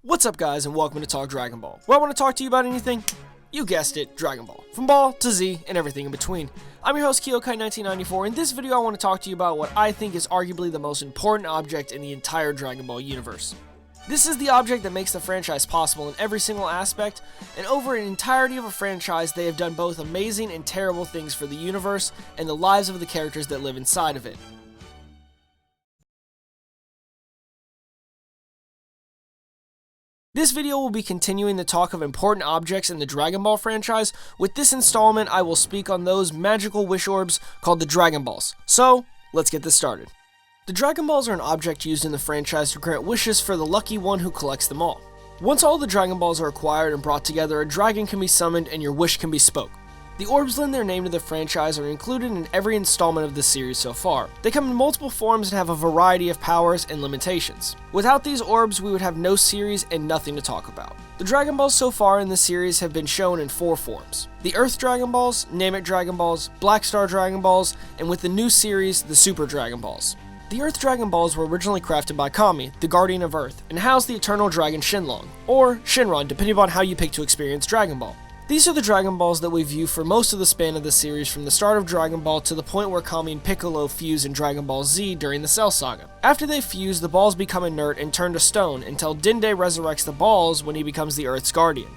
What's up guys and welcome to Talk Dragon Ball, where I want to talk to you about anything, you guessed it, Dragon Ball. From Ball to Z and everything in between. I'm your host Kyokai1994. In this video I want to talk to you about what I think is arguably the most important object in the entire Dragon Ball universe. This is the object that makes the franchise possible in every single aspect, and over an entirety of a franchise they have done both amazing and terrible things for the universe and the lives of the characters that live inside of it. This video will be continuing the talk of important objects in the Dragon Ball franchise. With this installment, I will speak on those magical wish orbs called the Dragon Balls. So, let's get this started. The Dragon Balls are an object used in the franchise to grant wishes for the lucky one who collects them all. Once all the Dragon Balls are acquired and brought together, a dragon can be summoned and your wish can be spoke. The orbs lend their name to the franchise and are included in every installment of the series so far. They come in multiple forms and have a variety of powers and limitations. Without these orbs, we would have no series and nothing to talk about. The Dragon Balls so far in the series have been shown in 4 forms. The Earth Dragon Balls, Namek Dragon Balls, Black Star Dragon Balls, and with the new series, the Super Dragon Balls. The Earth Dragon Balls were originally crafted by Kami, the Guardian of Earth, and housed the Eternal Dragon Shenlong, or Shenron depending on how you pick to experience Dragon Ball. These are the Dragon Balls that we view for most of the span of the series, from the start of Dragon Ball to the point where Kami and Piccolo fuse in Dragon Ball Z during the Cell Saga. After they fuse, the balls become inert and turn to stone until Dende resurrects the balls when he becomes the Earth's Guardian.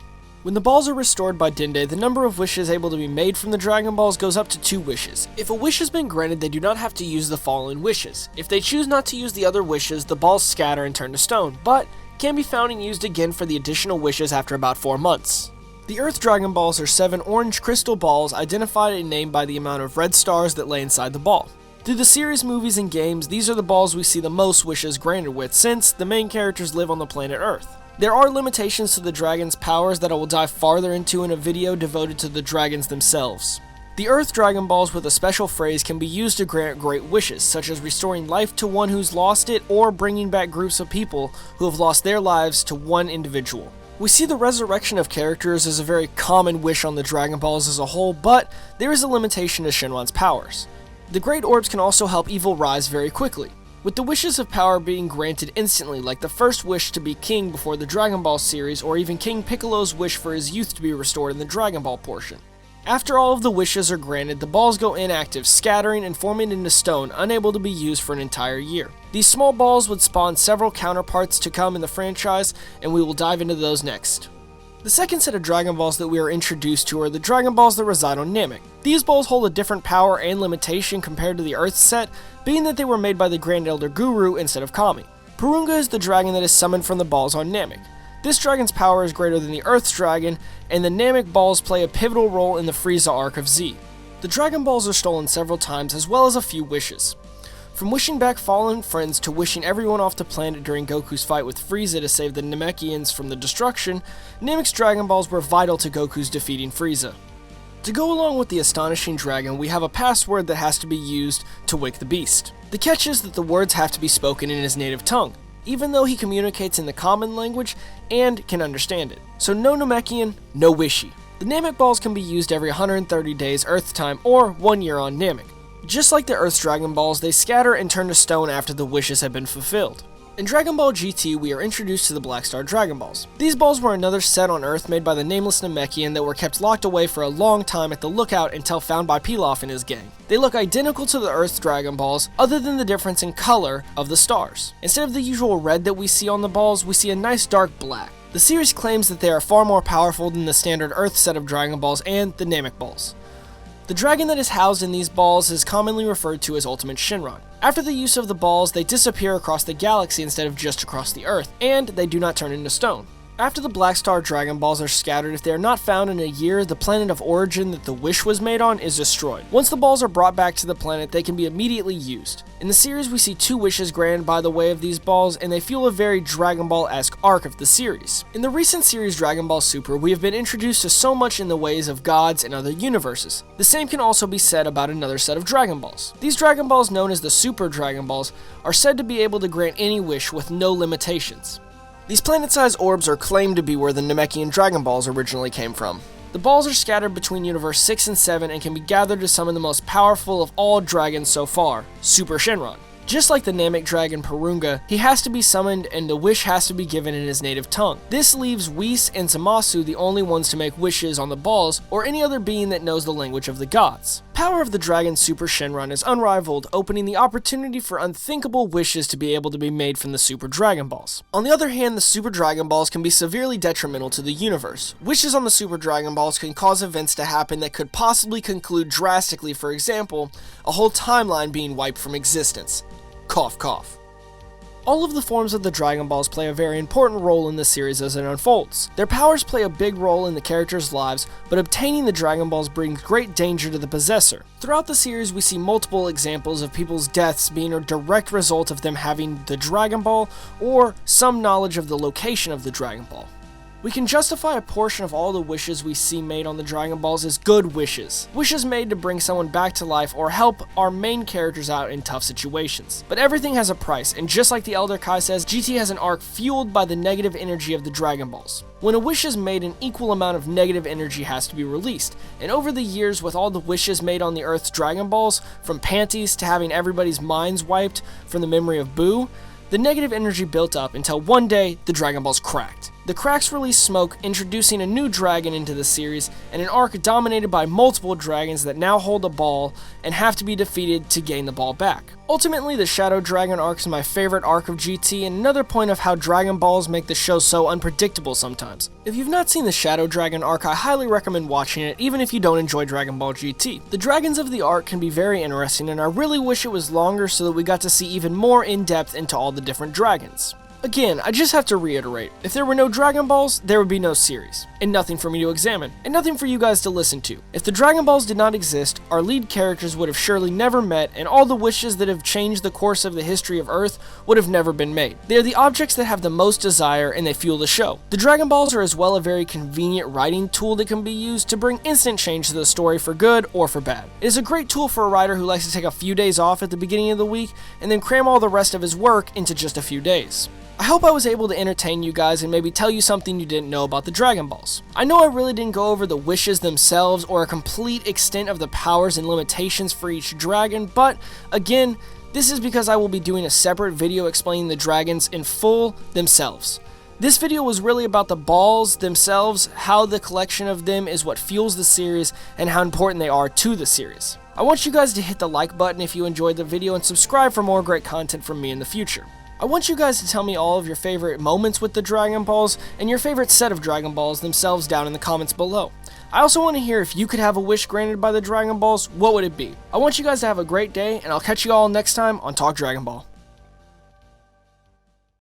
When the balls are restored by Dende, the number of wishes able to be made from the Dragon Balls goes up to 2 wishes. If a wish has been granted, they do not have to use the following wishes. If they choose not to use the other wishes, the balls scatter and turn to stone, but can be found and used again for the additional wishes after about 4 months. The Earth Dragon Balls are 7 orange crystal balls identified and named by the amount of red stars that lay inside the ball. Through the series, movies, and games, these are the balls we see the most wishes granted with, since the main characters live on the planet Earth. There are limitations to the dragon's powers that I will dive farther into in a video devoted to the dragons themselves. The Earth Dragon Balls with a special phrase can be used to grant great wishes, such as restoring life to one who's lost it or bringing back groups of people who have lost their lives to one individual. We see the resurrection of characters as a very common wish on the Dragon Balls as a whole, but there is a limitation to Shenron's powers. The Great Orbs can also help evil rise very quickly, with the wishes of power being granted instantly, like the first wish to be king before the Dragon Ball series, or even King Piccolo's wish for his youth to be restored in the Dragon Ball portion. After all of the wishes are granted, the balls go inactive, scattering and forming into stone, unable to be used for an entire year. These small balls would spawn several counterparts to come in the franchise, and we will dive into those next. The second set of Dragon Balls that we are introduced to are the Dragon Balls that reside on Namek. These balls hold a different power and limitation compared to the Earth set, being that they were made by the Grand Elder Guru instead of Kami. Purunga is the dragon that is summoned from the balls on Namek. This dragon's power is greater than the Earth's dragon, and the Namek balls play a pivotal role in the Frieza arc of Z. The Dragon Balls are stolen several times, as well as a few wishes. From wishing back fallen friends to wishing everyone off the planet during Goku's fight with Frieza to save the Namekians from the destruction, Namek's Dragon Balls were vital to Goku's defeating Frieza. To go along with the astonishing dragon, we have a password that has to be used to wake the beast. The catch is that the words have to be spoken in his native tongue, even though he communicates in the common language and can understand it. So no Namekian, no Wishy. The Namek Balls can be used every 130 days Earth time or 1 year on Namek. Just like the Earth's Dragon Balls, they scatter and turn to stone after the wishes have been fulfilled. In Dragon Ball GT, we are introduced to the Black Star Dragon Balls. These balls were another set on Earth made by the nameless Namekian that were kept locked away for a long time at the lookout until found by Pilaf and his gang. They look identical to the Earth's Dragon Balls, other than the difference in color of the stars. Instead of the usual red that we see on the balls, we see a nice dark black. The series claims that they are far more powerful than the standard Earth set of Dragon Balls and the Namek Balls. The dragon that is housed in these balls is commonly referred to as Ultimate Shenron. After the use of the balls, they disappear across the galaxy instead of just across the Earth, and they do not turn into stone. After the Black Star Dragon Balls are scattered, if they are not found in a year, the planet of origin that the wish was made on is destroyed. Once the balls are brought back to the planet, they can be immediately used. In the series, we see 2 wishes granted by the way of these balls, and they fuel a very Dragon Ball-esque arc of the series. In the recent series Dragon Ball Super, we have been introduced to so much in the ways of gods and other universes. The same can also be said about another set of Dragon Balls. These Dragon Balls, known as the Super Dragon Balls, are said to be able to grant any wish with no limitations. These planet-sized orbs are claimed to be where the Namekian Dragon Balls originally came from. The balls are scattered between Universe 6 and 7 and can be gathered to summon the most powerful of all dragons so far, Super Shenron. Just like the Namek dragon Porunga, he has to be summoned and the wish has to be given in his native tongue. This leaves Whis and Zamasu the only ones to make wishes on the balls, or any other being that knows the language of the gods. Power of the Dragon Super Shenron is unrivaled, opening the opportunity for unthinkable wishes to be able to be made from the Super Dragon Balls. On the other hand, the Super Dragon Balls can be severely detrimental to the universe. Wishes on the Super Dragon Balls can cause events to happen that could possibly conclude drastically, for example, a whole timeline being wiped from existence. Cough cough. All of the forms of the Dragon Balls play a very important role in the series as it unfolds. Their powers play a big role in the characters' lives, but obtaining the Dragon Balls brings great danger to the possessor. Throughout the series, we see multiple examples of people's deaths being a direct result of them having the Dragon Ball, or some knowledge of the location of the Dragon Ball. We can justify a portion of all the wishes we see made on the Dragon Balls as good wishes. Wishes made to bring someone back to life or help our main characters out in tough situations. But everything has a price, and just like the Elder Kai says, GT has an arc fueled by the negative energy of the Dragon Balls. When a wish is made, an equal amount of negative energy has to be released, and over the years, with all the wishes made on the Earth's Dragon Balls, from panties to having everybody's minds wiped from the memory of Boo, the negative energy built up until one day, the Dragon Balls cracked. The cracks release smoke, introducing a new dragon into the series, and an arc dominated by multiple dragons that now hold a ball and have to be defeated to gain the ball back. Ultimately, the Shadow Dragon arc is my favorite arc of GT, and another point of how Dragon Balls make the show so unpredictable sometimes. If you've not seen the Shadow Dragon arc, I highly recommend watching it, even if you don't enjoy Dragon Ball GT. The dragons of the arc can be very interesting, and I really wish it was longer so that we got to see even more in-depth into all the different dragons. Again, I just have to reiterate, if there were no Dragon Balls, there would be no series, and nothing for me to examine, and nothing for you guys to listen to. If the Dragon Balls did not exist, our lead characters would have surely never met, and all the wishes that have changed the course of the history of Earth would have never been made. They are the objects that have the most desire, and they fuel the show. The Dragon Balls are as well a very convenient writing tool that can be used to bring instant change to the story for good or for bad. It is a great tool for a writer who likes to take a few days off at the beginning of the week, and then cram all the rest of his work into just a few days. I hope I was able to entertain you guys and maybe tell you something you didn't know about the Dragon Balls. I know I really didn't go over the wishes themselves or a complete extent of the powers and limitations for each dragon, but again, this is because I will be doing a separate video explaining the dragons in full themselves. This video was really about the balls themselves, how the collection of them is what fuels the series, and how important they are to the series. I want you guys to hit the like button if you enjoyed the video and subscribe for more great content from me in the future. I want you guys to tell me all of your favorite moments with the Dragon Balls and your favorite set of Dragon Balls themselves down in the comments below. I also want to hear if you could have a wish granted by the Dragon Balls, what would it be? I want you guys to have a great day, and I'll catch you all next time on Talk Dragon Ball.